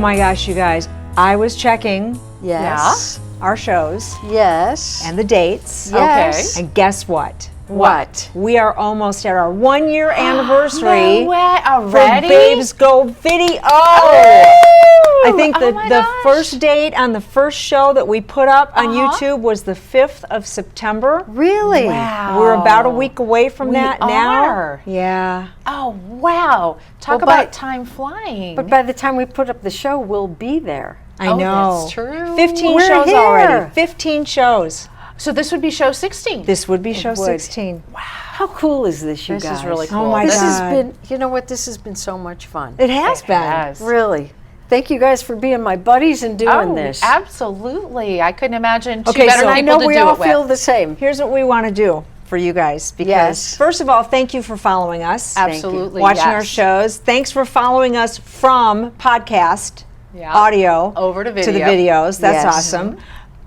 my gosh, you guys. I was checking Yes. our shows Yes. and the dates. Yes. And guess what? What? We are almost at our 1 year anniversary No way. for Already? Babes Go Video. I think the first date on the first show that we put up on YouTube was the 5th of September. Really? Wow. We're about a week away from that now. are. Yeah. Oh, wow. Talk Well, about time flying. But by the time we put up the show, we'll be there. I Oh, know. that's true. 15 We're shows here. already. 15 shows. So this would be show 16. This would be show would. 16. How cool is this, you This guys? is really cool. Oh my This has God. been, you know what, this has been so much fun. It has been. Yes. Really. Thank you guys for being my buddies and doing Oh, this. absolutely. I couldn't imagine two Okay, better so I people know to we do all it with. feel the same. Here's what we want to do for you guys. Because, Yes. first of all, thank you for following us. Absolutely. Watching yes. our shows. Thanks for following us from podcast, Yeah. audio, Over to to the video. videos. That's Yes. awesome.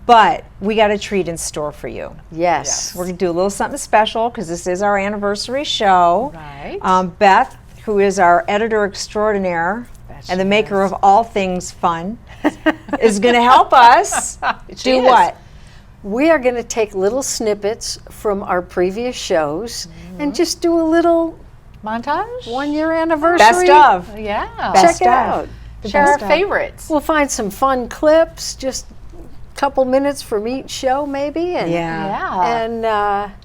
But we got a treat in store for you. Yes. We're going to do a little something special because this is our anniversary show. Right. Beth, who is our editor extraordinaire and the maker of all things fun, is going to help us She do is. what? We are going to take little snippets from our previous shows and just do a little Montage? 1 year anniversary. Best of. Yeah. Best Check it of. out. Share our best of. favorites. We'll find some fun clips, just a couple minutes from each show maybe. And, Yeah. Yeah. And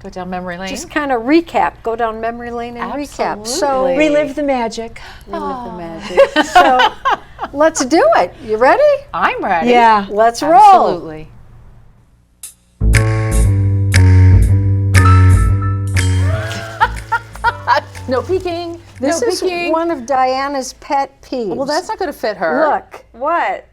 Go down memory lane. just kind of recap, go down memory lane and recap. So Absolutely. Relive the magic. relive the magic. So let's do it. You ready? I'm ready. Yeah. Let's roll. Absolutely. No peeking. This no is peeking. one of Diana's pet peeves. Well, that's not going to fit her. Look. What?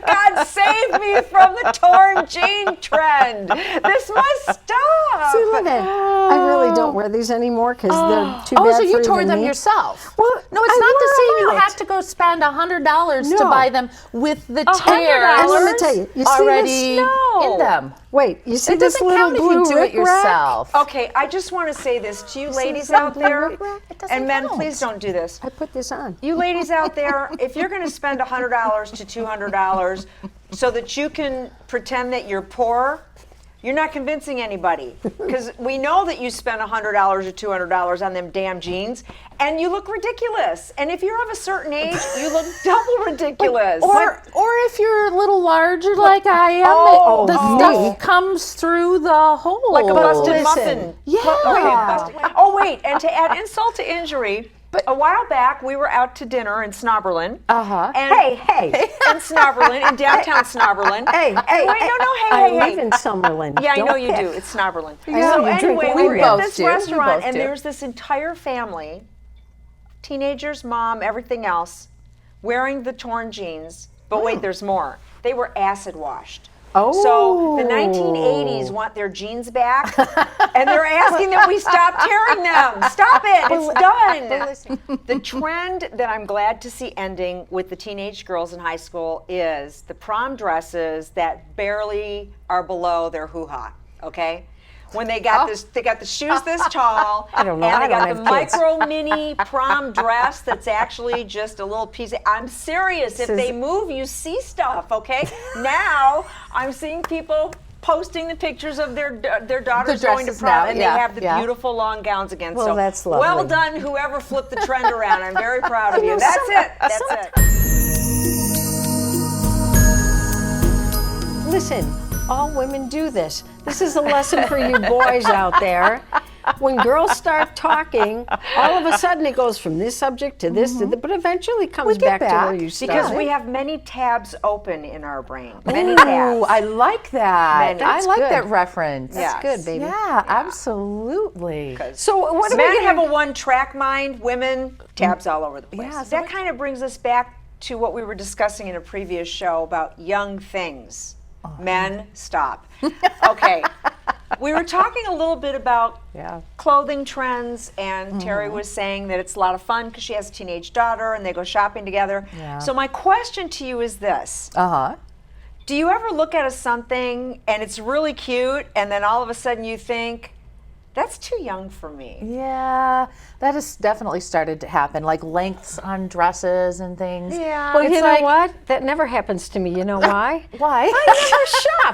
God save me from the torn jean trend. This must stop. See, look at I really don't wear these anymore because they're too bad Oh, so you for tore even them me. yourself? Well, no, it's I not the wore same. You them out. have to go spend $100 to No. buy them with the $100? tears And let me tell you, you see already this? No. in them. Wait, you see It this doesn't little count if blue you do it rickrack? yourself. Okay, I just want to say this to you ladies that out blue there, rickrack? It doesn't and men, count. please don't do this. I put this on. You ladies out there, if you're going to spend $100 to $200 so that you can pretend that you're poor, you're not convincing anybody. Because we know that you spent $100 or $200 on them damn jeans, and you look ridiculous. And if you're of a certain age, you look double ridiculous. Or if you're a little larger like I am, Oh, the oh. stuff comes through the hole. like a busted Listen. muffin. Yeah. Okay, busted. Oh wait, and to add insult to injury, a while back we were out to dinner in Snobberlin. Uh-huh. And Hey. in Snobberlin, in downtown Snobberlin. Hey, Wait, no, I hey. live in Summerlin. Yeah, I know Don't you pick. do. It's Snobberlin. know So you drink anyway, wine. we were We at both this do. We restaurant, both and do. there's this entire family, teenagers, mom, everything else, wearing the torn jeans. But wait, there's more. They were acid washed. Oh. So the 1980s want their jeans back, and they're asking that we stop tearing them. Stop it, it's done. The trend that I'm glad to see ending with the teenage girls in high school is the prom dresses that barely are below their hoo-ha, okay? When they got they got the shoes this tall, I don't know, and I they got don't the have kids. micro mini prom dress that's actually just a little piece of, I'm serious, if they move, you see stuff, okay? Now, I'm seeing people posting the pictures of their daughters going to dresses prom, now, and yeah, they have the yeah. beautiful long gowns again. Well, so that's lovely. well done, whoever flipped the trend around. I'm very proud of you. know, That's some- it. That's it. Listen, all women do this. This is a lesson for you boys out there. When girls start talking, all of a sudden it goes from this subject to this, to but eventually comes get back to where back. you started. Because we have many tabs open in our brain. Many Ooh, tabs. I like that. Many. I That's like good. that reference. Yes. good, baby. Yeah, absolutely. So what are we Men gonna have a one-track mind. Women, tabs all over the place. Yeah, so that what- kind of brings us back to what we were discussing in a previous show about young things. Men, stop. Okay. We were talking a little bit about clothing trends, and Terry was saying that it's a lot of fun because she has a teenage daughter and they go shopping together. Yeah. So my question to you is this. Uh-huh. Do you ever look at something and it's really cute, and then all of a sudden you think, That's too young for me. Yeah, that has definitely started to happen, like lengths on dresses and things. Yeah. Well, It's you know like- what? That never happens to me. You know why? Why? I never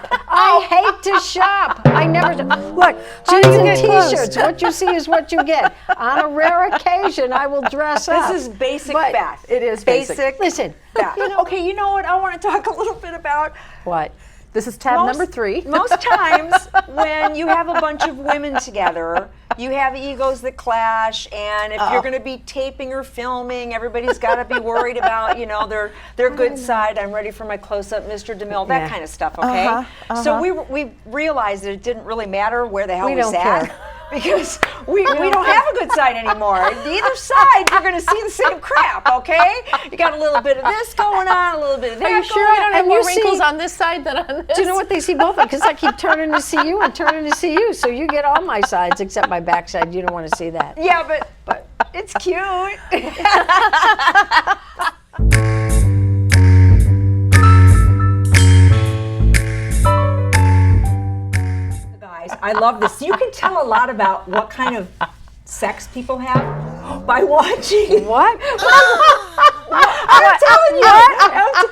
shop. I hate to shop. I never look. How Jeans do you and get clothes? T-shirts. What you see is what you get. On a rare occasion, I will dress up. This is basic But Beth. It is basic. Listen. Beth. Okay, you know what? I want to talk a little bit about What? This is tab number 3. Most times when you have a bunch of women together, you have egos that clash, and if you're going to be taping or filming, everybody's got to be worried about, their good side. I'm ready for my close-up, Mr. DeMille, that Yeah. kind of stuff, okay? So we realized that it didn't really matter where the hell We we don't sat. care. Because we don't have a good side anymore. Either side, you're going to see the same crap, okay? You got a little bit of this going on, a little bit of that Are you sure going I don't on. have And more you wrinkles see- on this side than on this? Do you know what they see both of? Because I keep turning to see you and turning to see you. So you get all my sides except my backside. You don't want to see that. Yeah, but it's cute. Guys, I love this. You can tell a lot about what kind of sex people have by watching. What? I'm telling you.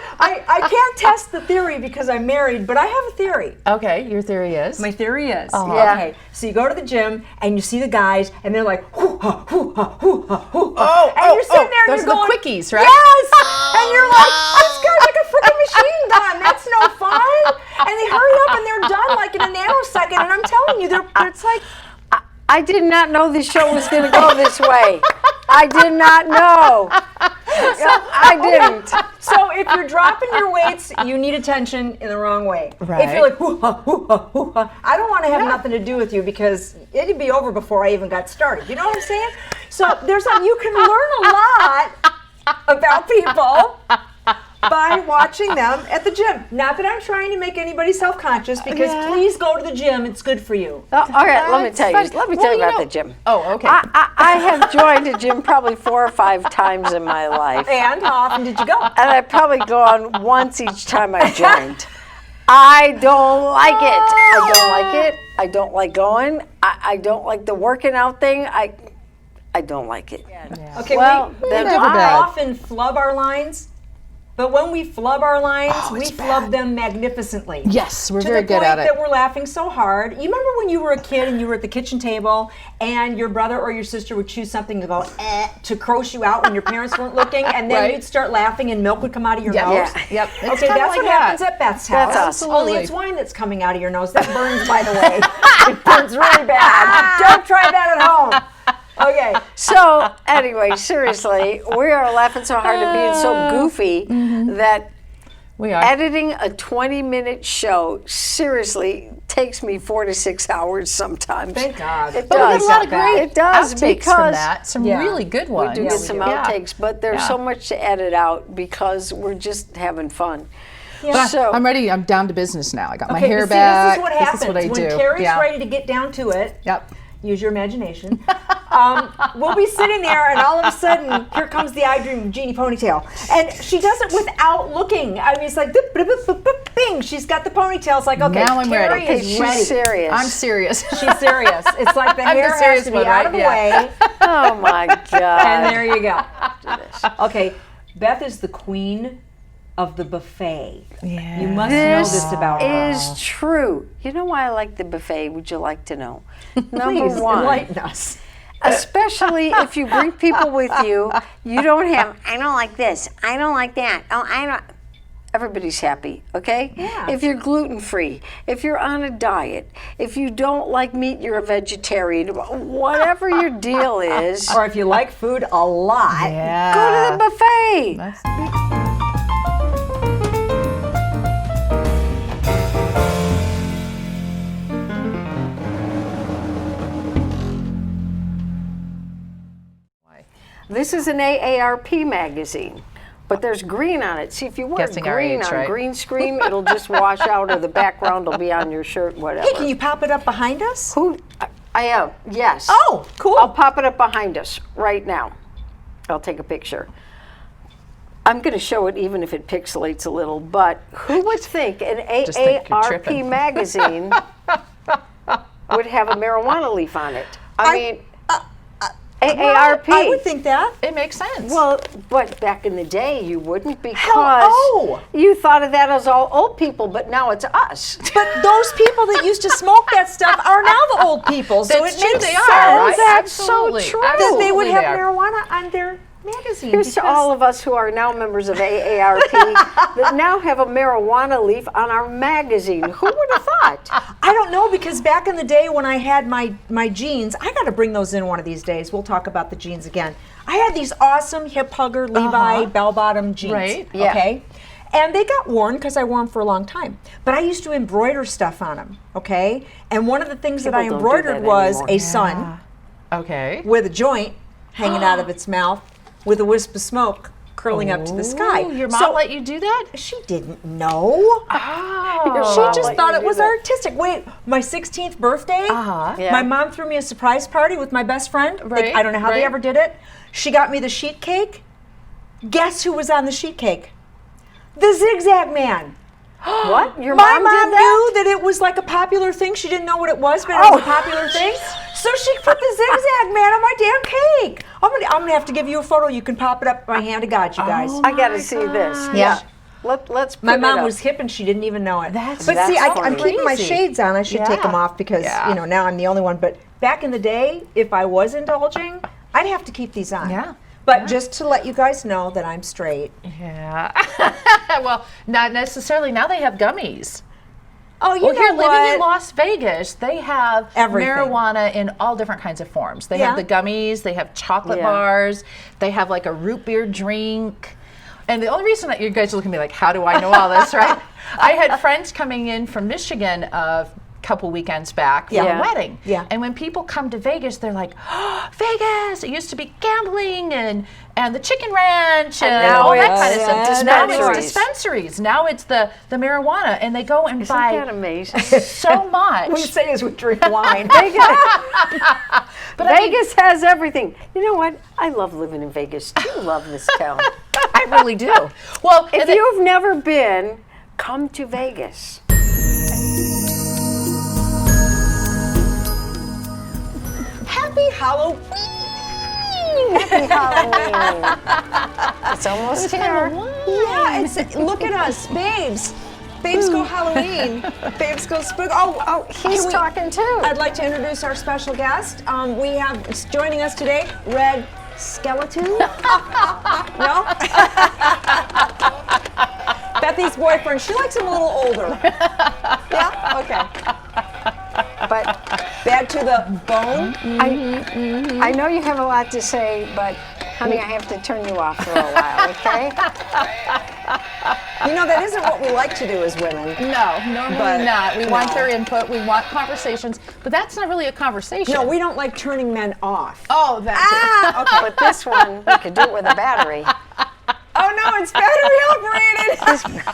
I can't test the theory because I'm married, but I have a theory. Okay, your theory is? My theory is, Yeah. okay, so you go to the gym and you see the guys and they're like, hoo-ha, hoo-ha, hoo-ha, hoo-ha. Oh, and you're sitting there and those you're are the going, quickies, right? Yes! And you're like, this guy's like a freaking machine gun. That's no fun. And they hurry up and they're done like in a nanosecond. And I'm telling you, it's like, I did not know this show was going to go this way. I did not know. I didn't. so if you're dropping your weights, you need attention in the wrong way. If Right. you're like, hoo-ha, hoo-ha, hoo-ha, I don't want to have nothing to do with you because it'd be over before I even got started. You know what I'm saying? So you can learn a lot about people by watching them at the gym. Not that I'm trying to make anybody self-conscious, because please go to the gym. It's good for you. Oh, all right, let me That's tell you. funny. Let me Well, tell you you about know- the gym. Oh, okay. I have joined a gym probably 4 or 5 times in my life. And how often did you go? And I probably go on once each time I joined. I don't like it. I don't like it. I don't like going. I don't like the working out thing. I don't like it. Okay, Well, we then don't I- often flub our lines, but when we flub our lines, we it's flub them magnificently. Yes, we're to very the good point at it. that we're laughing so hard. You remember when you were a kid and you were at the kitchen table and your brother or your sister would choose something to go to gross you out when your parents weren't looking, and then Right. you'd start laughing and milk would come out of your Yep. nose? Yeah. Yep. It's Okay, kinda that's like what that. happens at Beth's house. That's us. Only Absolutely. it's wine that's coming out of your nose. That burns, by the way. It burns really bad. Don't try that at home. Okay. So anyway, seriously, we are laughing so hard and being so goofy that We are. editing a 20-minute show seriously takes me 4 to 6 hours sometimes. Thank God. It But we does. get a lot of great It does outtakes because from that. Some Yeah. really good ones. we do get some outtakes, but there's Yeah. so much to edit out because we're just having fun. Yeah. So I'm ready. I'm down to business now. I got my Okay, hair but see, back. this is what happens This is what I when do. Carrie's Yeah. ready to get down to it. Yep. Use your imagination. We'll be sitting there, and all of a sudden, here comes the I Dream Genie ponytail, and she does it without looking. I mean, it's like boop, boop, boop, boop, boop, bing. She's got the ponytail. It's like, okay, Now I'm Carrie ready. is she's ready. serious. I'm serious. She's serious. It's like the I'm the hair has serious to be one, out right? of the Yeah. way, Oh my God. and there you go. Okay, Beth is the queen of the buffet. You must know this about her. is true. You know why I like the buffet? Would you like to know? Number Please one, enlighten us. especially if you bring people with you, you don't have, I don't like this, I don't like that, oh, I don't. Everybody's happy, okay? Yeah. If you're gluten-free, if you're on a diet, if you don't like meat, you're a vegetarian, whatever your deal is, Or if you like food a lot. Yeah. go to the buffet. That's This is an AARP magazine, but there's green on it. See, if you wear Guessing our green age, on right? green screen, it'll just wash out, or the background will be on your shirt, whatever. Hey, can you pop it up behind us? Who? I am. Yes. Oh, cool. I'll pop it up behind us right now. I'll take a picture. I'm going to show it even if it pixelates a little, but who would think an Just think you're AARP tripping. magazine would have a marijuana leaf on it. I mean, AARP. I would think that. It makes sense. Well, but back in the day, you wouldn't because oh. you thought of that as all old people, but now it's us. But those people that used to smoke that stuff are now the old people, so That's it true, makes they sense are, right? That's Absolutely. so true. that they would Absolutely have they are. marijuana on their magazine. Here's to all of us who are now members of AARP that now have a marijuana leaf on our magazine. Who would have thought? I don't know, because back in the day when I had my jeans, I got to bring those in one of these days. We'll talk about the jeans again. I had these awesome hip hugger Levi bell-bottom jeans. Right. Yeah. Okay. And they got worn because I wore them for a long time. But I used to embroider stuff on them. Okay. And one of the things that I People don't do embroidered that was anymore. a sun Okay. with a joint hanging out of its mouth with a wisp of smoke curling up to the sky. Ooh, your mom So- let you do that? She didn't know. Oh. She just thought it was artistic. Wait, my 16th birthday, Yeah. my mom threw me a surprise party with my best friend. Right, I don't know how they right. ever did it. She got me the sheet cake. Guess who was on the sheet cake? The Zigzag Man. What? Your My mom, mom did that? knew that it was like a popular thing. She didn't know what it was, but it was a popular thing. So she put the Zigzag Man on my damn cake. I'm gonna have to give you a photo. You can pop it up. My hand to God, you guys. I got to see this. Yeah. Let's put My it mom up. was hip and she didn't even know it. That's but see, I'm funny. keeping my Crazy. shades on. I should take Yeah. them off because Yeah. now I'm the only one. But back in the day, if I was indulging, I'd have to keep these on. Yeah. But just to let you guys know that I'm straight. Yeah. Well, not necessarily. Now they have gummies. Oh, you Well, know here, what? living in Las Vegas, they have Everything. marijuana in all different kinds of forms. They Yeah. have the gummies, they have chocolate Yeah. bars, they have like a root beer drink. And the only reason that you guys are looking at me like, how do I know all this, right? I had friends coming in from Michigan a couple weekends back for Yeah. a wedding. Yeah. And when people come to Vegas, they're like, oh, Vegas, it used to be gambling and the chicken ranch and now all that it's, kind of stuff. dispensaries. Now it's dispensaries. Now it's the marijuana, and they go and Isn't buy that amazing? so much. We say is we drink wine. Vegas has everything. You know what? I love living in Vegas too. Love this town. I really do. Well, If you've never been, come to Vegas. Happy Halloween! Happy Halloween. It's almost here. Yeah, look at us, babes. Babes go Halloween. Babes go spook. Oh, He's talking too. I'd like to introduce our special guest. We have joining us today, Red Skeleton. No? Bethy's boyfriend. She likes him a little older. Yeah? Okay. But Bad to the bone. I know you have a lot to say, but honey, I have to turn you off for a while, okay? You know, that isn't what we like to do as women. no, normally But not. We want no. their input. We want conversations, but that's not really a conversation. No, we don't like turning men off. Oh, that's Ah, okay. But this one, we could do it with a battery. Oh no, it's battery operated.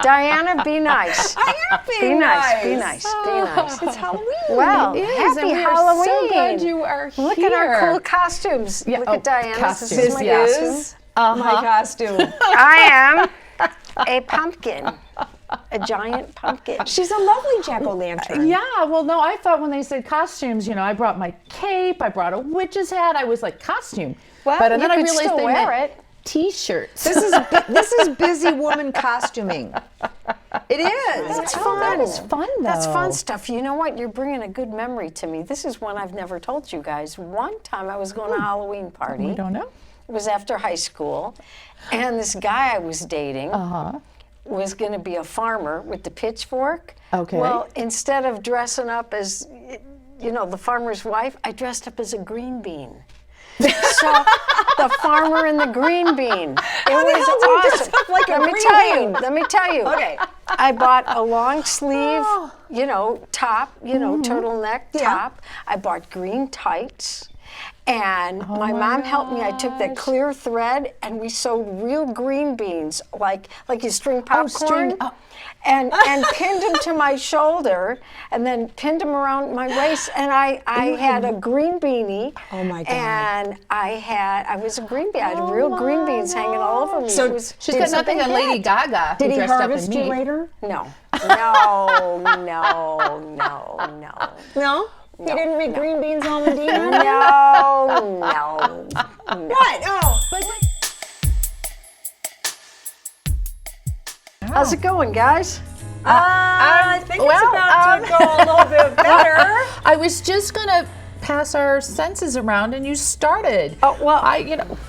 Diana, be nice. I am Be being nice, be nice, be nice. It's Halloween. Well, It is, happy and we are Halloween. so glad you are here. Look at our cool costumes. Yeah, Look oh, at Diana's. costumes, This is my yes. costume. My costume. I am a pumpkin. A giant pumpkin. She's a lovely jack-o'-lantern. Yeah, well, no, I thought when they said costumes, I brought my cape, I brought a witch's hat, I was like, costume. Well, but and you then I could realized still they wear meant it. T-shirts. This is busy woman costuming. It is. That's Oh, fun. that is fun, though. That's fun stuff. You know what? You're bringing a good memory to me. This is one I've never told you guys. One time I was going to a Halloween party. We don't know. It was after high school. And this guy I was dating was going to be a farmer with the pitchfork. Okay. Well, instead of dressing up as, the farmer's wife, I dressed up as a green bean. So the farmer and the green bean. It was hell do you dress awesome. up like a Let me green tell bean? you. Let me tell you. Okay. I bought a long sleeve, top, turtleneck top. I bought green tights. And my mom helped me. I took the clear thread and we sewed real green beans, like you string popcorn. And pinned them to my shoulder, and then pinned them around my waist. And I had a green beanie. Oh my God. And I was a green bean. I had real green beans hanging all over me. So It was- She's it got was a nothing big on Lady hit. Gaga. Did who he dressed up harvest in you meat. later? No. No, no, no, no. No? He didn't make green beans almondina? No, no. What? Oh. How's it going, guys? I think it's about to go a little bit better. I was just gonna pass our senses around, and you started. Oh, well.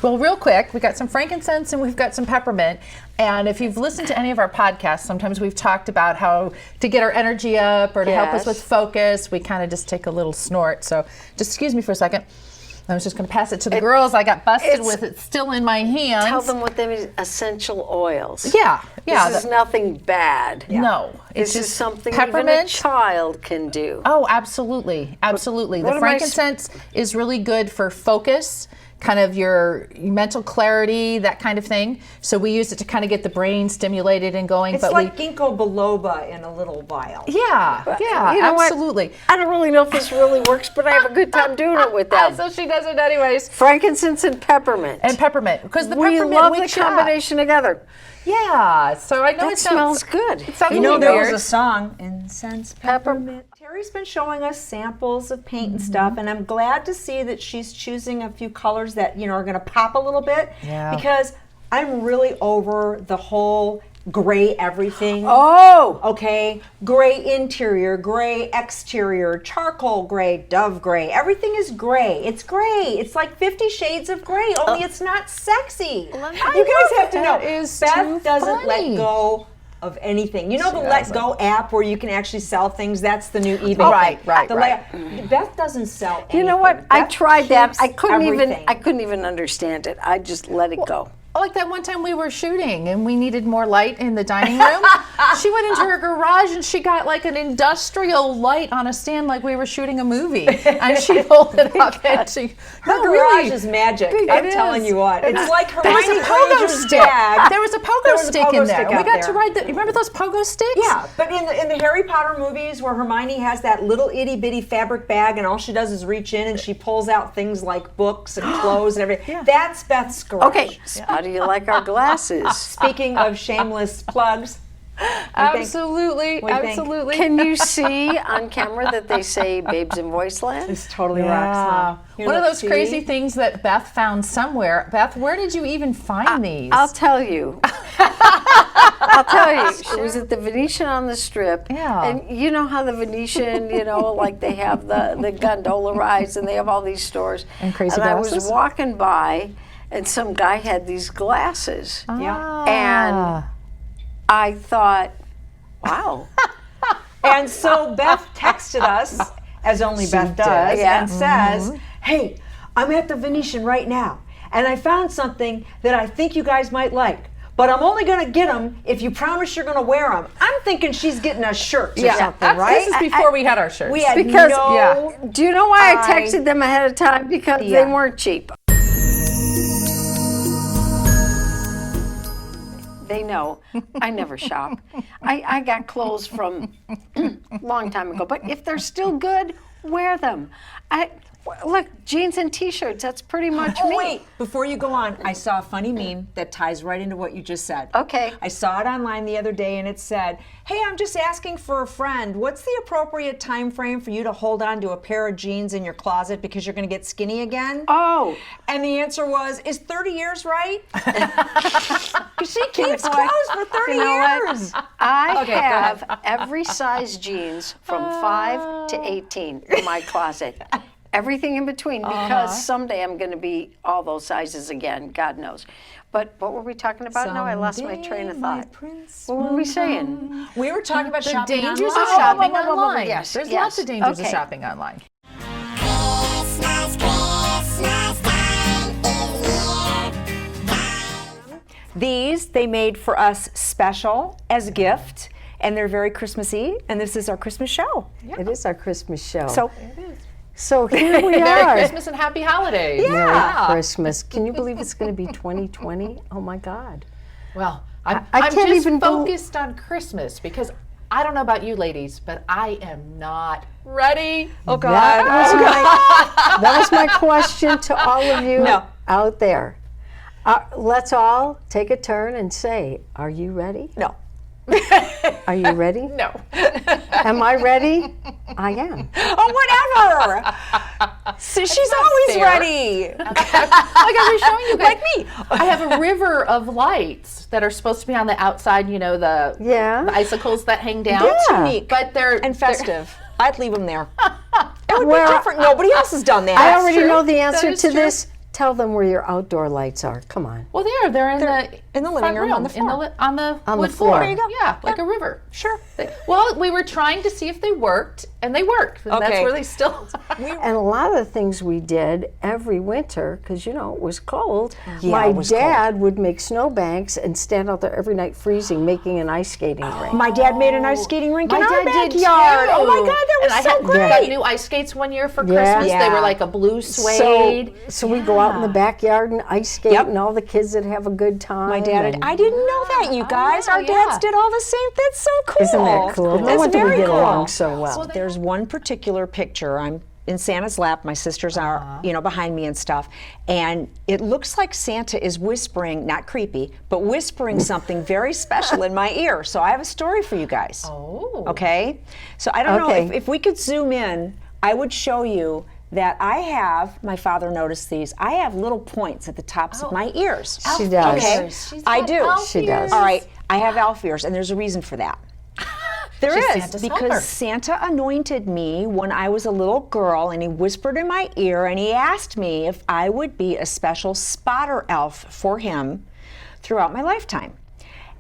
Well, real quick, we got some frankincense and we've got some peppermint. And if you've listened to any of our podcasts, sometimes we've talked about how to get our energy up or to help us Yes. with focus. We kind of just take a little snort. So just excuse me for a second. I was just going to pass it to the girls. I got busted with it still in my hands. Tell them what them is essential oils. Yeah. This is nothing bad. No, it's This is just something even a peppermint. child can do. Oh, absolutely, absolutely. what The am I frankincense is really good for focus, kind of your mental clarity, that kind of thing. So we use it to kind of get the brain stimulated and going. It's like ginkgo biloba in a little vial. yeah, You know what? absolutely. I don't really know if this really works, but I have a good time doing it with them. So she does it anyways. Frankincense and peppermint. And peppermint, because the we peppermint love the wakes you up. combination together. Yeah, so I know That it smells good. It sounds You know, really there weird. was a song, Incense Peppermint. Terry's been showing us samples of paint and stuff, and I'm glad to see that she's choosing a few colors that, are going to pop a little bit. Yeah. Because I'm really over the whole gray everything. Oh! Okay, gray interior, gray exterior, charcoal gray, dove gray. Everything is gray. It's gray. It's like 50 Shades of Gray, only it's not sexy. You guys have to know, That is Beth too doesn't funny. let go of anything. You know the Let Go app where you can actually sell things? That's the new eBay. Right, thing. right, The right. Beth doesn't sell anything. You know what? I Beth tried that. keeps I couldn't everything. even understand it. I just let it go. Like that one time we were shooting and we needed more light in the dining room. She went into her garage and she got like an industrial light on a stand like we were shooting a movie. And she pulled it up and she... Her garage is magic. I'm telling you what. It's like There was Hermione a pogo Granger's stick. bag. There was a pogo There was a stick pogo in there. stick We out got to there. ride the... Remember those pogo sticks? Yeah, but in the Harry Potter movies where Hermione has that little itty bitty fabric bag and all she does is reach in and she pulls out things like books and clothes and everything. That's Beth's garage. Okay, how do you like our glasses? Speaking of shameless plugs, Absolutely, What do you think? absolutely. Can you see on camera that they say Babes in Voiceland? this totally rocks. Huh? Here, One of let's those crazy see. things that Beth found somewhere. Beth, where did you even find these? I'll tell you. I'll tell you. It was at the Venetian on the Strip. Yeah. And you know how the Venetian, like they have the gondola rides and they have all these stores. And crazy And I glasses? was walking by and some guy had these glasses. Yeah. And I thought, wow. And so Beth texted us, as only Beth does, yeah. and says, hey, I'm at the Venetian right now, and I found something that I think you guys might like. But I'm only going to get them if you promise you're going to wear them. I'm thinking she's getting us shirts or something, right? This is before we had our shirts. We had Because do you know why I texted them ahead of time? Because they weren't cheap. They know I never shop. I got clothes from a long time ago, but if they're still good, wear them. Look, jeans and t-shirts, that's pretty much me. Wait, before you go on, I saw a funny meme that ties right into what you just said. Okay. I saw it online the other day and it said, hey, I'm just asking for a friend. What's the appropriate time frame for you to hold on to a pair of jeans in your closet because you're going to get skinny again? Oh. And the answer was, is 30 years right? Because she keeps clothes for 30 You know what? years. I Okay, go have every size jeans from 5 to 18 in my closet. Everything in between, because someday I'm going to be all those sizes again, God knows. But what were we talking about now? I lost my train of thought. What were we saying? We were talking about the shopping dangers online. of shopping whoa, whoa, whoa, online. yes, There's yes. lots of dangers of Okay. shopping online. Christmas time is here. These they made for us special as a gift, and they're very Christmassy, and this is our Christmas show. It is our Christmas show. So So here we Merry are. Christmas and happy holidays. Merry Christmas. Can you believe it's going to be 2020? Oh my God. Well, I'm I can't just even focused on Christmas because I don't know about you ladies, but I am not ready. oh God, That was my question to all of you No. out there. Let's all take a turn and say, are you ready? no. Are you ready? No. Am I ready? I am. Oh, whatever. So she's always fair. ready. Like I was showing you guys. Like me. I have a river of lights that are supposed to be on the outside, you know, the icicles that hang down. That's Yeah. unique. But they're And festive. I'd leave them there. It would Well, be different. Nobody else has done that. I already true. know the That answer is to true. this. Tell them where your outdoor lights are. Come on. Well, they're in the living front room, on the in floor. on the On the wood floor. floor. There you go. Yeah, like a river. Sure. Well, we were trying to see if they worked, and they worked. And that's Okay. where they still. And a lot of the things we did every winter, because you know it was cold. Yeah, my it was dad would make snowbanks and stand out there every night freezing, making an ice skating rink. My dad made an ice skating rink in My our dad did backyard. too. Oh my God, that was And so I had great. got new ice skates one year for Yeah. Christmas. They Yeah. were like a blue suede. So we go out in the backyard and ice skate, Yep. and all the kids would have a good time. My dad, and- I didn't know that, you guys. yeah, Our dads yeah. did all the same. That's so cool. Isn't that cool? No That's wonder we very get cool. along so well. There's one particular picture. I'm in Santa's lap. My sisters are, behind me and stuff. And it looks like Santa is whispering, not creepy, but whispering something very special in my ear. So I have a story for you guys. Oh. Okay? So I don't know Okay. if we could zoom in, I would show you that I have, my father noticed these, I have little points at the tops of my ears. She does. Okay? She's I got do. elf She does. ears. All right, I have elf ears, and there's a reason for that. There She's is, Santa's because helper. Santa anointed me when I was a little girl, and he whispered in my ear, and he asked me if I would be a special spotter elf for him throughout my lifetime.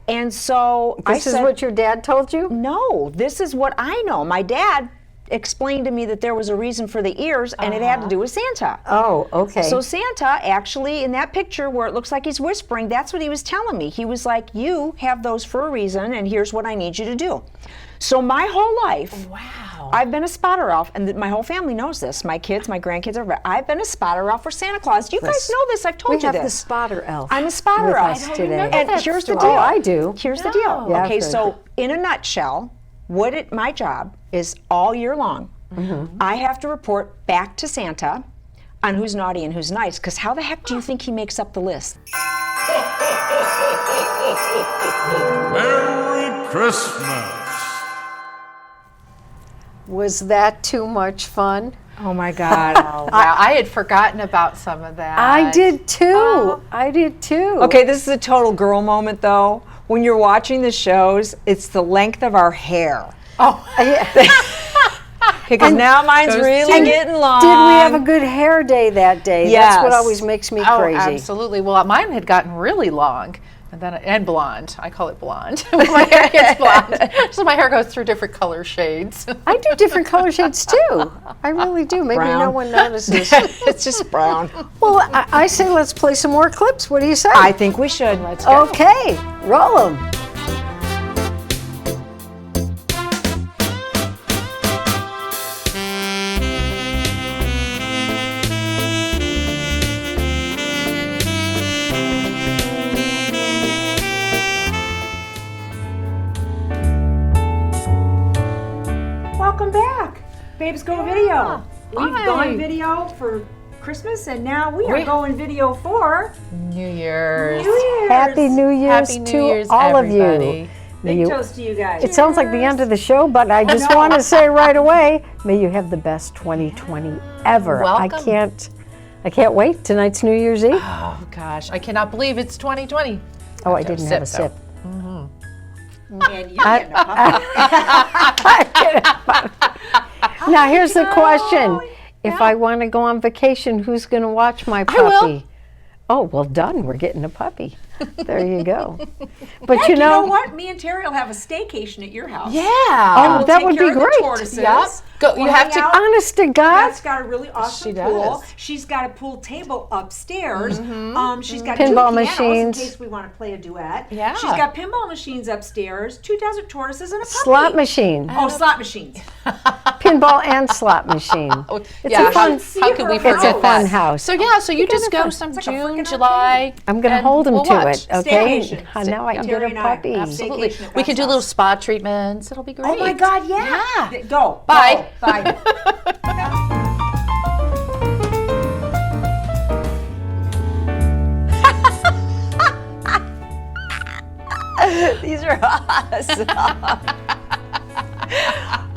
And so I This is said, what your dad told you? no, this is what I know. My dad explained to me that there was a reason for the ears, and it had to do with Santa. Oh, okay. So Santa actually, in that picture where it looks like he's whispering, that's what he was telling me. He was like, you have those for a reason, and here's what I need you to do. So my whole life, Wow. I've been a spotter elf, and my whole family knows this. My kids, my grandkids I've been a spotter elf for Santa Claus. You guys know this. I've told we you have this. the spotter elf. I'm a spotter with elf. us today. And that here's the story. deal. Oh, I do. Here's the deal. Yeah, I've Okay, heard so in a nutshell, my job is all year long, I have to report back to Santa on who's naughty and who's nice, because how the heck do you think he makes up the list? Merry Christmas. Was that too much fun? Oh my God. Wow, I had forgotten about some of that. I did too. I did too. Okay, this is a total girl moment though. When you're watching the shows, it's the length of our hair. Because now mine's really getting long. Did we have a good hair day that day? That's what Yes. always makes me Oh, crazy. absolutely. Well, mine had gotten really long. And blonde. I call it blonde. My hair gets blonde. So my hair goes through different color shades. I do different color shades too. I really do. Maybe Brown. no one notices. It's just brown. Well, I say let's play some more clips. What do you say? I think we should. Let's go. Okay, roll them. Welcome back, Babes Go Video. We've Hi. gone video for Christmas, and now we are We- going video for New Year's. New Year's. Happy New Year's Happy New to Year's, all of everybody. you. Big You- toast to you guys. It sounds like the end of the show, but I just want to say right away, may you have the best 2020 ever. Welcome. I can't wait. Tonight's New Year's Eve. Oh gosh, I cannot believe it's 2020. Oh, I didn't have a sip. And you getting a puppy. Now here's the question: if I want to go on vacation, who's going to watch my puppy? will. Oh, well, done. We're getting a puppy. There you go. But Heck, you know, what? Me and Terry will have a staycation at your house. Yeah. Oh, that would be great. Tortoises. Yep. Go. You We'll have hang to. out. honest to God, That's got a really awesome She pool. does. She's got a pool table upstairs. She's got Pinball two pianos machines. in case we want to play a duet. Yeah. She's got pinball machines upstairs, 2 desert tortoises, and a puppy. slot machine, Oh, slot machines. pinball and slot machine. It's yeah. a fun. How could we It's forget It's a fun that? house. So yeah, so you just go some like a June, freaking July. I'm going to and hold him we'll to watch. it. Okay. Staycation. Now I can Terry get a and I. puppy. Absolutely. Staycation at We can Beth's do little house. spa treatments. It'll be great. Oh my God, yeah. Go. Bye. Go. Bye. These are hot.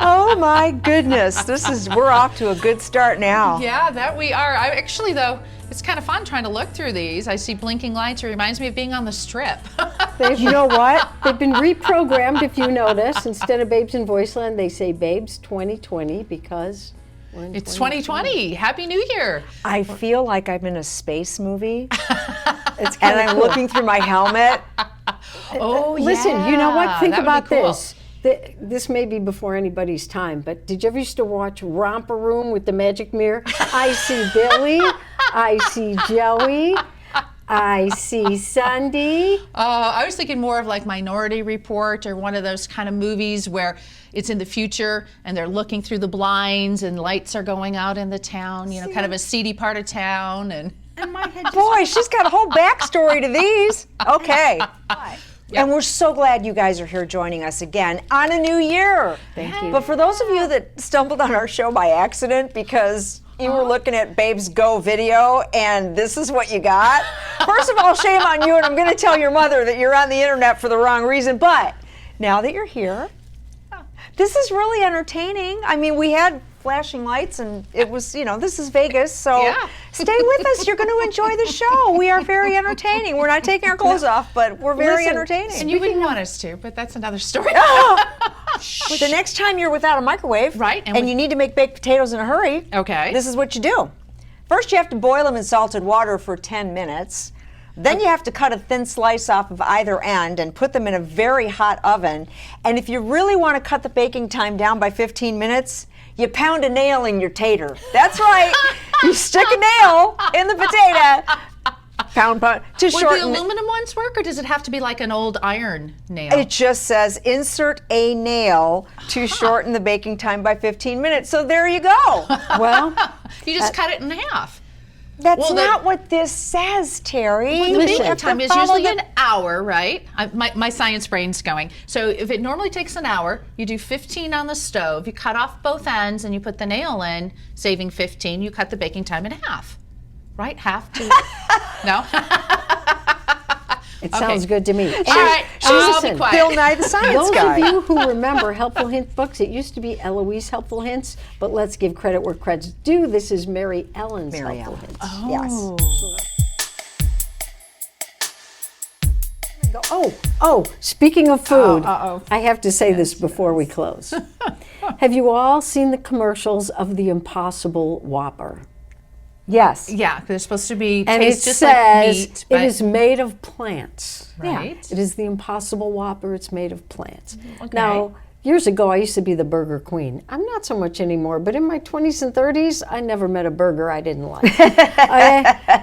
Oh my goodness, we're off to a good start now. Yeah, that we are. I actually, though, it's kind of fun trying to look through these. I see blinking lights. It reminds me of being on the Strip. You know what? They've been reprogrammed, if you notice. Instead of Babes in Voiceland, they say Babes 2020 because we're in It's 2020. Happy New Year. I feel like I'm in a space movie, It's and kind of I'm cool. looking through my helmet. Oh, Listen, you know what? Think that would be about cool. this. This may be before anybody's time, but did you ever used to watch Romper Room with the magic mirror? I see Billy, I see Joey, I see Sunday. I was thinking more of like Minority Report or one of those kind of movies where it's in the future and they're looking through the blinds and lights are going out in the town, you know, kind of a seedy part of town. And Boy, she's got a whole backstory to these. Okay. And we're so glad you guys are here joining us again on a new year. Thank you. But for those of you that stumbled on our show by accident because you were looking at Babes Go video and this is what you got, first of all, shame on you, and I'm going to tell your mother that you're on the internet for the wrong reason. But now that you're here, this is really entertaining. I mean, we had flashing lights and it was, you know, this is Vegas, so Yeah. stay with us. You're going to enjoy the show. We are very entertaining. We're not taking our clothes off, but we're very Listen, entertaining. and you wouldn't want us to, but that's another story. The next time you're without a microwave, Right, and and you need to make baked potatoes in a hurry, Okay. this is what you do. First, you have to boil them in salted water for 10 minutes. Then you have to cut a thin slice off of either end and put them in a very hot oven. And if you really want to cut the baking time down by 15 minutes, you pound a nail in your tater. That's right. You stick a nail in the potato. Pound to Would the shorten. aluminum ones work, or does it have to be like an old iron nail? It just says insert a nail to shorten the baking time by 15 minutes. So there you go. Well, You just cut it in half. That's Well, not what this says, Terry. The You baking have to time is follow usually the- an hour, right? My science brain's going. So if it normally takes an hour, you do 15 on the stove, you cut off both ends and you put the nail in, saving 15, you cut the baking time in half. Right? Half to... No? it sounds good to me. All right, I'll be listen, quiet. Bill Nye the Science Those Guy. of you who remember Helpful Hint books, it used to be Eloise Helpful Hints, but let's give credit where credit's due. This is Mary Ellen's Mary Helpful Ellen. Hints. Yes. Speaking of food, I have to say this before we close. Have you all seen the commercials of the Impossible Whopper? Yes. Yeah, they're supposed to be And taste it just like says meat, but, it is made of plants. right? It is the Impossible Whopper. It's made of plants. Okay. Now, years ago, I used to be the burger queen. I'm not so much anymore, but in my 20s and 30s, I never met a burger I didn't like.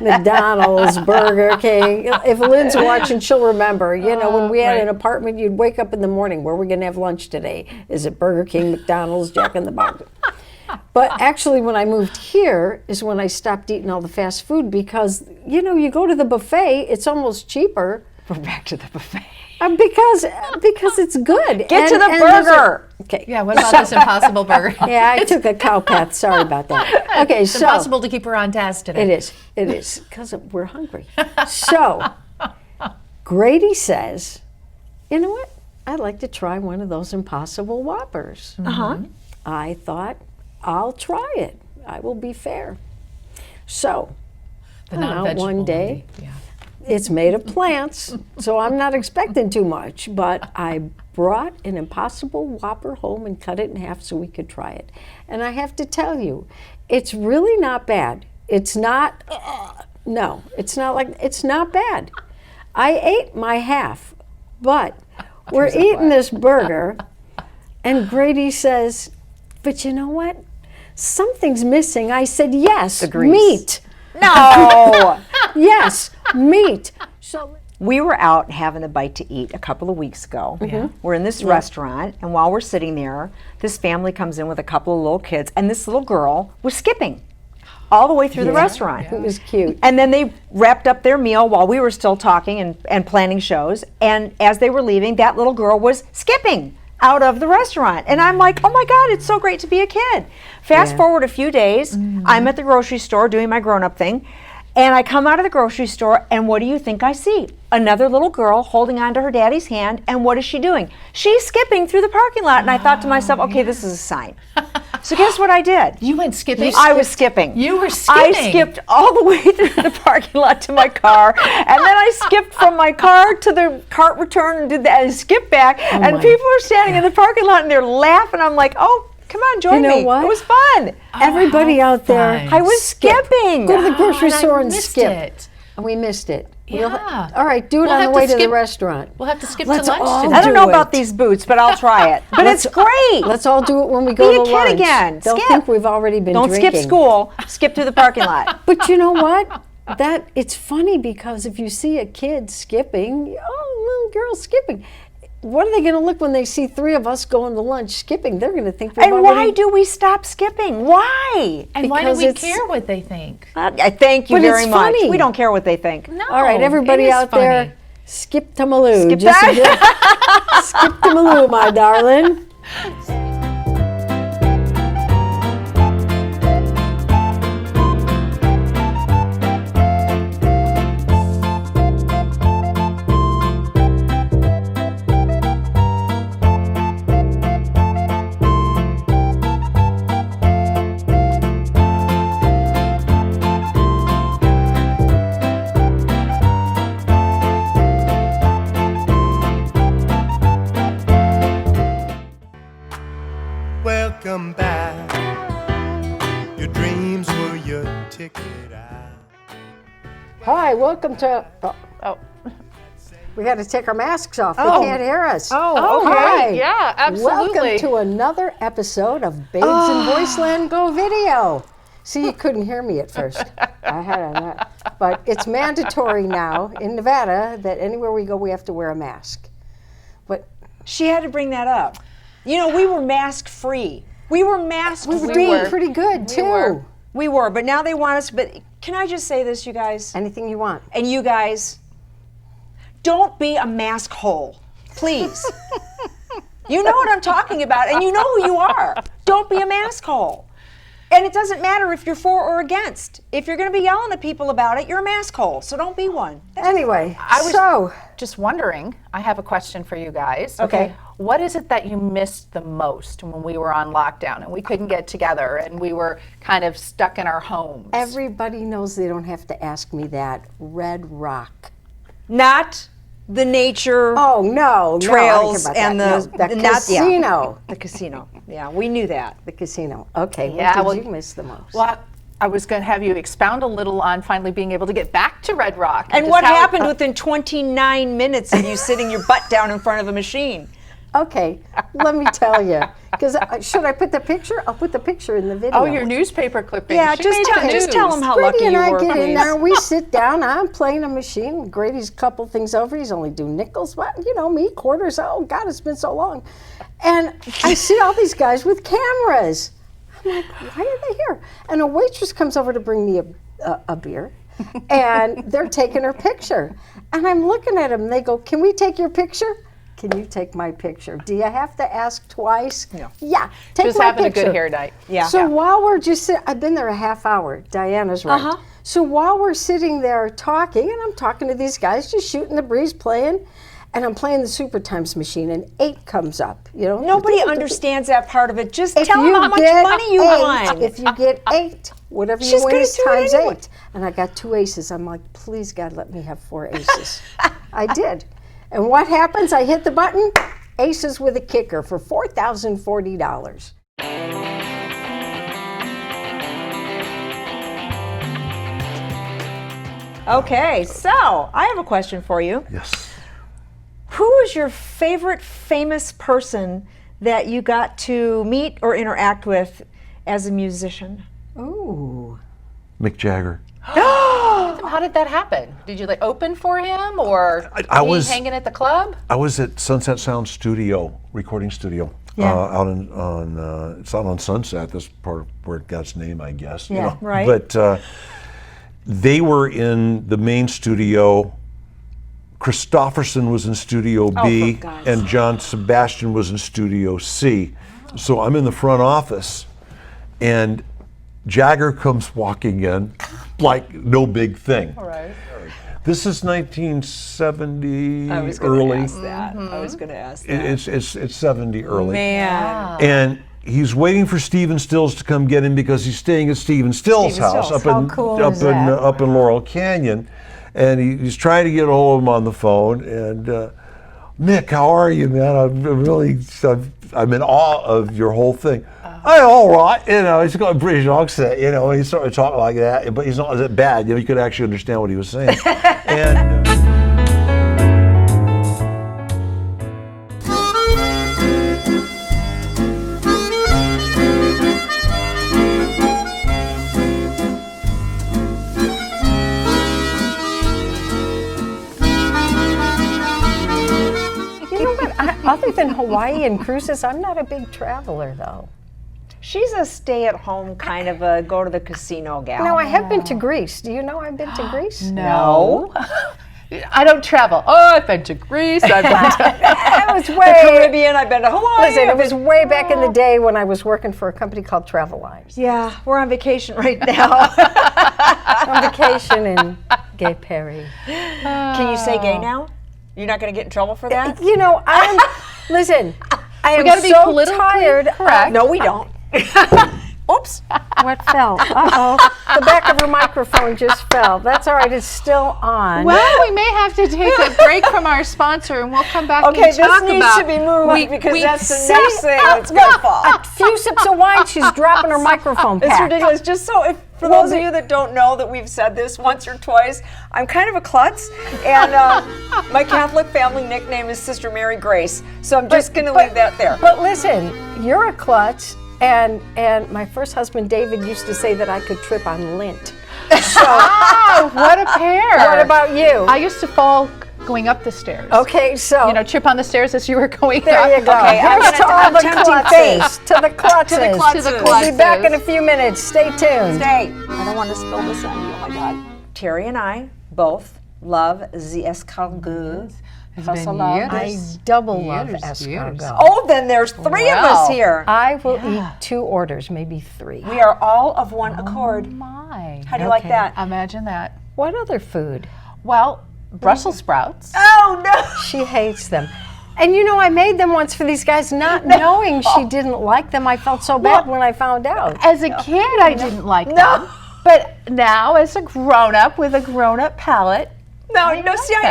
McDonald's, Burger King. If Lynn's watching, she'll remember. You know, when we had an apartment, you'd wake up in the morning, where are we going to have lunch today? Is it Burger King, McDonald's, Jack in the Box? But actually, when I moved here is when I stopped eating all the fast food because, you know, you go to the buffet, it's almost cheaper. We're back to the buffet. Because it's good. Get to the there's burger. Okay. Yeah, what about this Impossible Burger? Yeah, I took a cow path. Sorry about that. Okay, It's so impossible to keep her on task today. it is because we're hungry. So Grady says, you know what? I'd like to try one of those Impossible Whoppers. I thought, I'll try it. I will be fair. So The went out non-vegetable one day. meat, yeah. It's made of plants, so I'm not expecting too much, but I brought an Impossible Whopper home and cut it in half so we could try it. And I have to tell you, it's really not bad. It's not, no, it's not bad. I ate my half, but we're eating this burger, and Grady says, but you know what? Something's missing. I said, yes, grease. meat. No. Yes, meat. So We were out having a bite to eat a couple of weeks ago. We're in this restaurant, and while we're sitting there, this family comes in with a couple of little kids, and this little girl was skipping all the way through the restaurant. it was cute. And then they wrapped up their meal while we were still talking and planning shows, and as they were leaving, that little girl was skipping out of the restaurant. And I'm like, oh my God, it's so great to be a kid. Fast forward a few days, I'm at the grocery store doing my grown-up thing, And I come out of the grocery store, and what do you think I see? Another little girl holding onto her daddy's hand, and what is she doing? She's skipping through the parking lot, and I thought to myself, okay, this is a sign. So guess what I did? You went skipping? I was skipping. You were skipping? I skipped all the way through the parking lot to my car, and then I skipped from my car to the cart return and did that, and skipped back, and people are standing in the parking lot, and they're laughing. I'm like, oh, come on, join You know me. what? It was fun. Everybody out there, fun. I was skipping. go to the grocery and I store and missed skip. it. And we missed it. Yeah. All right, do it We'll on have the to way to the skip- restaurant. We'll have to skip Let's to lunch all today. I don't know do about it. these boots, but I'll try it. But it's great. Let's all do it when we go Be a to kid lunch. again. They'll Skip. think we've already been Don't drinking. skip school. Skip through the parking lot. But you know what? It's funny because if you see a kid skipping, little girl skipping, what are they going to look when they see three of us going to lunch skipping? They're going to think we've And already... why do we stop skipping? Why? And why do Because we it's- care what they think? I thank you But very it's much. funny. We don't care what they think. No. All right, everybody it is out funny. there, skip to Malou. Skip Just that? a bit. Skip to Malou, my darling. Welcome back. Your dreams were your ticket out. Hi, welcome to... Oh. We got to take our masks off. Oh. They can't hear us. Oh, okay. Hi. Yeah, absolutely. Welcome to another episode of Babes in Voiceland Go video. See, you couldn't hear me at first. I had on that. But it's mandatory now in Nevada that anywhere we go, we have to wear a mask. But She had to bring that up. You know, we were mask free. We were mask we were free. doing pretty good, too. We were, but now they want us. But can I just say this, you guys? Anything you want. And you guys, don't be a mask hole, please. You know what I'm talking about, and you know who you are. Don't be a mask hole. And it doesn't matter if you're for or against. If you're going to be yelling at people about it, you're a mask hole, so don't be one. Anyway, was- so... Just wondering, I have a question for you guys. Okay. What is it that you missed the most when we were on lockdown and we couldn't get together and we were kind of stuck in our homes? Everybody knows they don't have to ask me that. Red Rock. Not the nature Oh, no. trails no, I don't and care the, about that. No, the not- casino. The casino. Yeah, we knew that. The casino. Okay, Yeah, what well- did you miss the most? Well, I was going to have you expound a little on finally being able to get back to Red Rock. And just what how- happened within 29 minutes of you sitting your butt down in front of a machine? Okay, let me tell you. Because should I put the picture? I'll put the picture in the video. Oh, your newspaper clipping. Yeah, She just made tell, the just tell them news. how Grady lucky and you I were, get in please. there, we sit down, I'm playing a machine. Grady's a couple things over, he's only doing nickels, but you know, me, quarters, oh God, it's been so long. And I see all these guys with cameras. I'm like, why are they here? And a waitress comes over to bring me a beer, and they're taking her picture. And I'm looking at them, they go, can we take your picture? Can you take my picture? Do you have to ask twice? No. Yeah, take Just my having picture. a good hair night. Yeah. So while we're just I've been there a half hour. Diana's right. Uh-huh. So while we're sitting there talking, and I'm talking to these guys, just shooting the breeze, playing, and I'm playing the Super Times machine, and 8 comes up. You know, Nobody understands that part of it. Just If tell them you how much get money you 8, won. If you get 8, whatever She's you win gonna is do it times anyway. 8. And I got 2 aces. I'm like, please God, let me have 4 aces. I did. And what happens? I hit the button. Aces with a kicker for $4,040. Okay, so I have a question for you. Yes. Who is your favorite famous person that you got to meet or interact with as a musician? Ooh. Mick Jagger. How did that happen? Did you like open for him, or I he was- hanging at the club? I was at Sunset Sound Studio, recording studio. Yeah. Out on it's out on Sunset. That's part of where it got its name, I guess. Yeah, right. But they were in the main studio. Christofferson was in Studio B, for God's and John Sebastian was in Studio C. So I'm in the front office, and Jagger comes walking in, like no big thing. Right. This is 1970 I was going to early. ask that. I was going to ask that. It's 70 early. Man. And he's waiting for Stephen Stills to come get him because he's staying at Stephen Stills' Stephen house Stills. How cool is that? up in Laurel Canyon, and he's trying to get a hold of him on the phone. And Mick, how are you, man? I'm in awe of your whole thing. Hey, all right, he's got a British accent, he started talking like that, but he's not that bad, you could actually understand what he was saying. And You know what? Other than Hawaii and cruises, I'm not a big traveler, though. She's a stay-at-home kind of a go to the casino gal. No, I have been to Greece. Do you know I've been to Greece? No. I don't travel. Oh, I've been to Greece. I've been to It was The way. Caribbean, I've been to Hawaii. Listen, it was way back in the day when I was working for a company called Travel Lines. Yeah, we're on vacation right now. On vacation in Gay Perry. Can you say gay now? You're not going to get in trouble for that? You know, listen, I am gotta be so politically tired. correct. No, we don't. Oops. What fell? Uh-oh. The back of her microphone just fell. That's all right. It's still on. Well, we may have to take a break from our sponsor, and we'll come back Okay, and this talk needs about. to be moved because that's the see? next thing that's going to fall. A few sips of wine, she's dropping her microphone It's pack. ridiculous. Just so, for those of you that don't know that we've said this once or twice, I'm kind of a klutz, and my Catholic family nickname is Sister Mary Grace. So I'm just going to leave that there. But listen, you're a klutz, and my first husband, David, used to say that I could trip on lint. So, Oh, what a pair! what about you? I used to fall going up the stairs. Okay, so Trip on the stairs as you were going there up. you go. Okay, I'm Here's gonna- to all I'm the tempting klutzes. fate. To the klutzes. klutzes. To the We'll be back klutzes. in a few minutes. Stay tuned. Stay. I don't want to spill this on you. Oh my God. Terry and I both love the escargot. I double love escargot. Oh, then there's three of us Wow. here. I will eat 2 orders, maybe 3. We are all of one accord. My. How do you like Okay. that? Imagine that. What other food? Well, Brussels sprouts. Oh no! She hates them. And I made them once for these guys, not knowing she didn't like them. I felt so bad when I found out. As a kid, I didn't like them. But now, as a grown-up with a grown-up palate, No, I no. like See, them.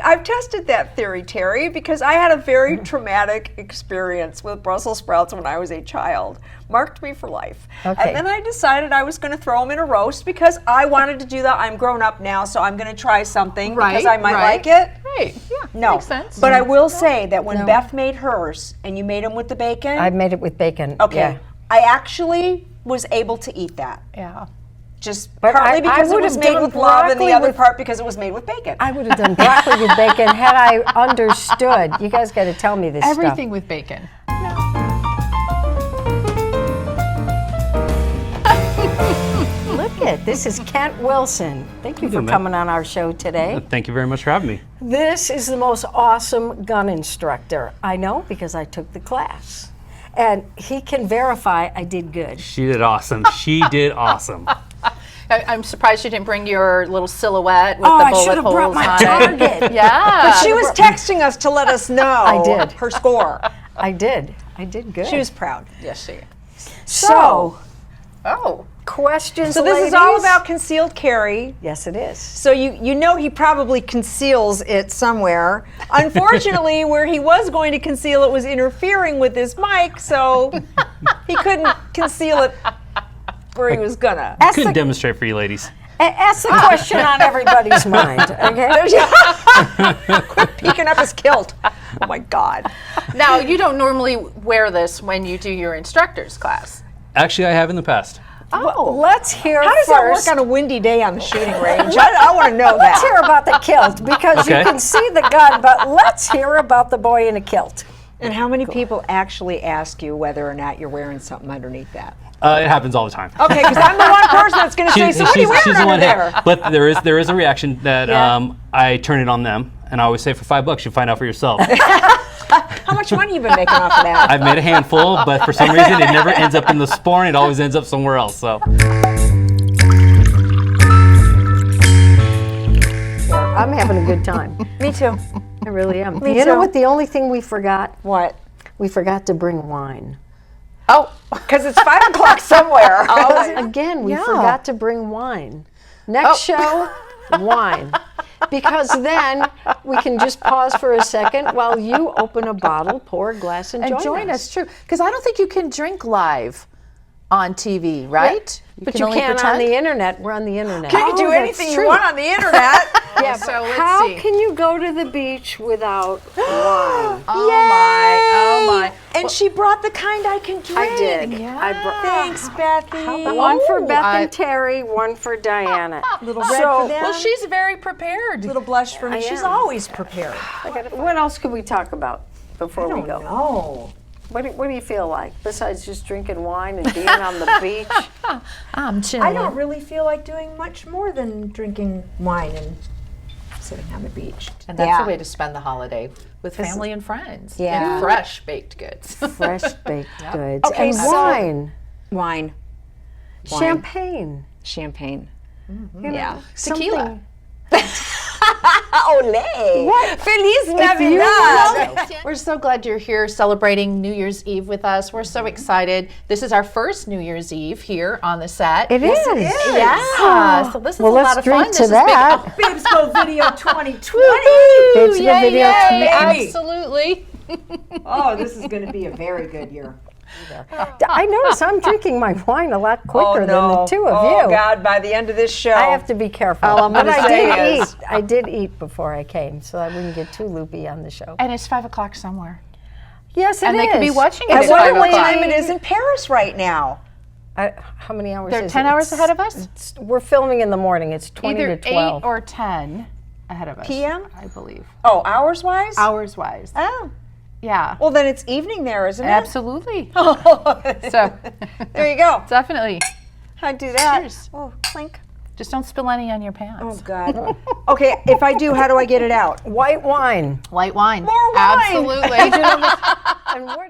I've tested that theory, Terry, because I had a very traumatic experience with Brussels sprouts when I was a child. Marked me for life. Okay. And then I decided I was going to throw them in a roast because I wanted to do that. I'm grown up now, so I'm going to try something because I might like it. Right. Yeah. No, Makes sense. but I will say that when Beth made hers and you made them with the bacon, I made it with bacon. okay, Yeah. I actually was able to eat that. Yeah. Just But partly I because it would was have made done with love, and the broccoli other with- part because it was made with bacon. I would have done broccoli with bacon had I understood. You guys got to tell me this Everything with bacon. stuff. Look at this is Kent Wilson. Thank you for doing, man? coming on our show today. Thank you very much for having me. This is the most awesome gun instructor. I know because I took the class. And he can verify I did good. She did awesome. She did awesome. I'm surprised you didn't bring your little silhouette with Oh, the I bullet should have holes brought my on target. it. Yeah. But she was texting us to let us know I did. her score. I did. I did good. She was proud. Yes, she. so Oh. questions, So this is all ladies? about concealed carry. Yes, it is. So you know he probably conceals it somewhere. Unfortunately, where he was going to conceal it was interfering with his mic, so he couldn't conceal it where he was gonna. Couldn't demonstrate for you ladies. Ask the question on everybody's mind, okay? Quit peeking up his kilt. Oh my God. Now, you don't normally wear this when you do your instructor's class. Actually, I have in the past. Oh. Let's hear How does first. that work on a windy day on the shooting range? I want to know Let's that. hear about the kilt because you Okay. can see the gun, but let's hear about the boy in a kilt. And how many people actually ask you whether or not you're wearing something underneath that? It happens all the time. Okay, because I'm the one person that's going to say, so what are you wearing she's the under one there? But there is a reaction that Yeah. I turn it on them, and I always say for $5 you find out for yourself. How much money you been making off of that? I've made a handful, but for some reason it never ends up in the sporn. It always ends up somewhere else. So I'm having a good time. Me too. I really am. Me You know too. what? The only thing we forgot? What? We forgot to bring wine. Oh, because it's 5 o'clock somewhere. Again, we forgot to bring wine. Next show, wine. Because then we can just pause for a second while you open a bottle, pour a glass, and join us. True. Because I don't think you can drink live on TV, right? But you can on the internet. We're on the internet. You can do anything you want on the internet. Yeah, So let's how see. can you go to the beach without wine? Oh my. And she brought the kind I can drink. I did. Yeah. I brought Thanks, Bethy. one for Beth and Terry, one for Diana. Little red for them. Well, she's very prepared. little blush for me. She's am. always prepared. What else could we talk about before we go? Oh. What do you feel like besides just drinking wine and being on the beach? I'm chilling. I don't really feel like doing much more than drinking wine and sitting on the beach. And that's the way to spend the holiday with family and friends. Yeah. And fresh baked goods. Fresh baked goods Okay, and so- wine, Wine. champagne. Champagne. You know, Yeah. Tequila. Ole. What? Feliz Navidad. We're so glad you're here celebrating New Year's Eve with us. We're so excited. This is our first New Year's Eve here on the set. It is. Yeah. So this is Well, a let's lot of drink fun. to This that. is big. Babes Go Video 2020. Babes in the Yay, video yay, 2020. absolutely. Oh, this is going to be a very good year. I notice I'm drinking my wine a lot quicker than the two of Oh, you. God, by the end of this show. I have to be careful. All I'm but gonna I say did is- eat. I did eat before I came, so I wouldn't get too loopy on the show. And it's 5 o'clock somewhere. Yes, it is. And they could be watching it I at wonder 5 what o'clock. time it is in Paris right now. How many hours They're is 10 it? hours ahead of us? We're filming in the morning. It's 20 Either to 12. 8 or 10 ahead of us. PM? I believe. Oh, hours-wise? Hours-wise. Oh. Yeah. Well, then it's evening there, isn't it? Absolutely. So, So, there you go. definitely. I'd do that. Cheers. Oh, clink. Just don't spill any on your pants. Oh, God. Okay, if I do, how do I get it out? White wine. White wine. More wine. Absolutely. And we're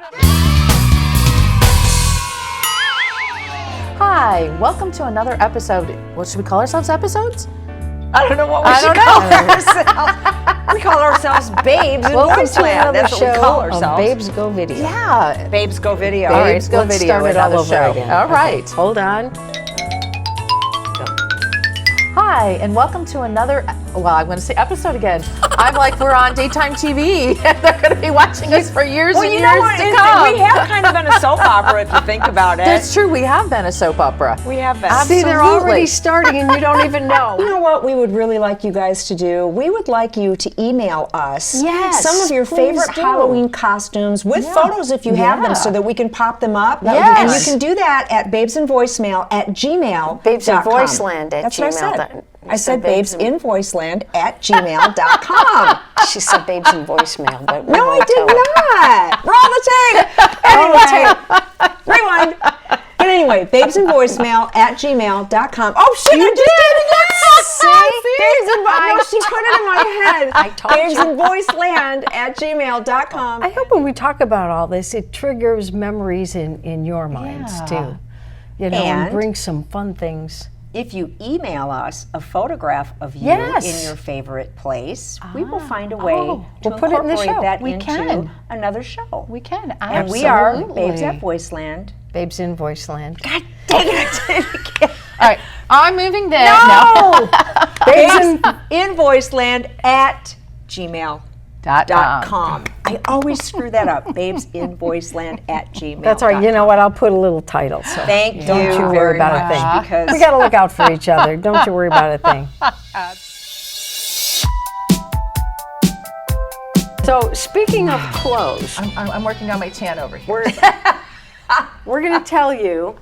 Hi, welcome to another episode. What should we call ourselves? Episodes? I don't know what we I should don't call know. ourselves. We call ourselves Babes in Welcome to Voiceland. another That's what we show call of ourselves. Babes Go Video. Yeah. Babes Go Video. All right, Babes, go let's video. start it all another over show. again. All Okay, right. hold on. Hi, and welcome to another, well, I'm going to say episode again. I'm like, we're on daytime TV, and they're going to be watching us for years Well, and you years know what? to come. We have kind of been a soap opera if you think about it. That's true, we have been a soap opera. We have been. See, they're Absolutely. already starting and you don't even You know. know what we would really like you guys to do? We would like you to email us Yes, some of your please favorite do. Halloween costumes with photos if you have them so that we can pop them up. Yes. And you can do that at babesinvoicemail@gmail.com. Babes in Voiceland at That's what gmail. I said. I said babesinvoiceland@gmail.com. She said babes in voicemail, but we No, I won't did tell her. not. We're on the tape. Anyway, rewind. But anyway, babesinvoicemail@gmail.com. Oh shit, I just did it again. See? Babes in no, she put it in my head. I told you. babesinvoiceland@gmail.com. I hope when we talk about all this, it triggers memories in your minds too. You know, and And- brings some fun things. If you email us a photograph of you Yes. in your favorite place, we will find a way to We'll put it in the incorporate show. that We into can. another show. We can, And we are absolutely. Babes at Voiceland. Babes in Voiceland. God dang it, I did it again. All right, I'm moving there. No! Babes in Voiceland@gmail.com. I always screw that up. babesinvoiceland@gmail.com. That's all right. You know what? I'll put a little title. So Thank you. don't you worry very about much, a thing. because We got to look out for each other. Don't you worry about a thing. So speaking of clothes, I'm working on my tan over here. we're going to tell you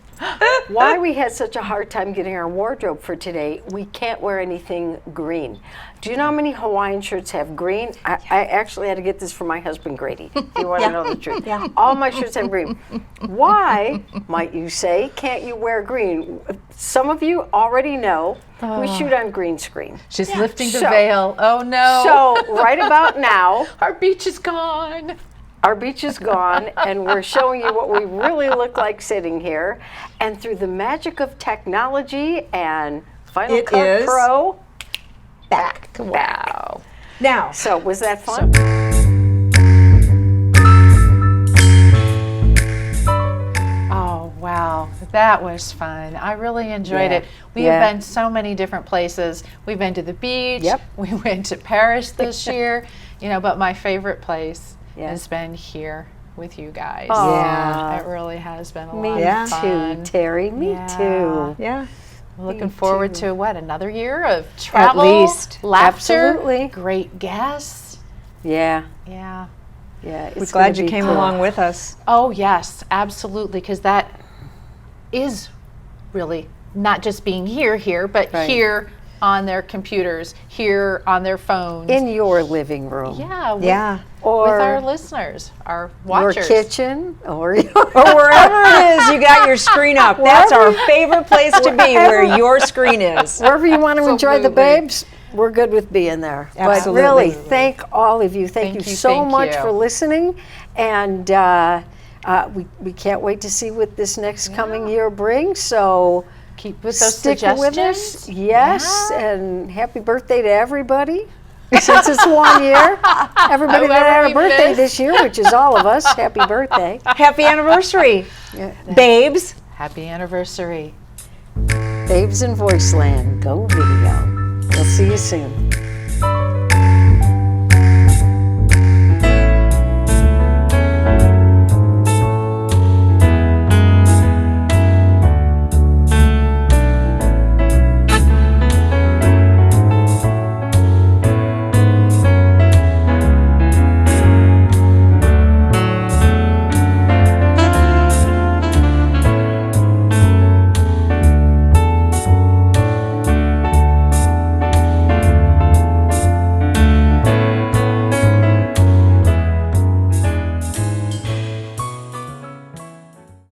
why we had such a hard time getting our wardrobe for today. We can't wear anything green. Do you know how many Hawaiian shirts have green? I actually had to get this from my husband, Grady, if you want to know the truth. All my shirts have green. Why, might you say, can't you wear green? Some of you already know we shoot on green screen. She's lifting the So- veil. Oh no. So right about now, our beach is gone. our beach is gone, and we're showing you what we really look like sitting here. And through the magic of technology and Final It Cut is Pro, back. Wow. Now, So was that fun? Oh, wow. That was fun. I really enjoyed Yeah. it. We Yeah. have been so many different places. We've been to the beach. Yep. We went to Paris this year. But my favorite place Yeah. has been here with you guys. Yeah. It really has been a Me lot Yeah. of too, fun. Terry. Me Yeah. too. yeah. Looking forward to what? Another year of travel, least. laughter, Absolutely. great guests. Yeah. Yeah. Yeah. We're It's glad gonna you be came cool. along with us. Oh, yes, absolutely, because that is really not just being here, but Right. here on their computers, here on their phones. In your living room. yeah, with, Yeah. Or with our listeners, our your watchers. kitchen or your Or wherever it is, you got your screen up. That's our favorite place to be, where your screen is. wherever you want to enjoy the Absolutely. babes, we're good with being there. Absolutely. But really, thank all of you. Thank you so thank much you. for listening. And we can't wait to see what this next coming year brings. So Keep with those stick with us. suggestions. Yes. And happy birthday to everybody. Since it's 1 year, everybody that Whoever had a we birthday missed. this year, which is all of us, happy birthday. Happy anniversary, Yeah. babes. Happy anniversary. Babes in Voiceland, go video. We'll see you soon.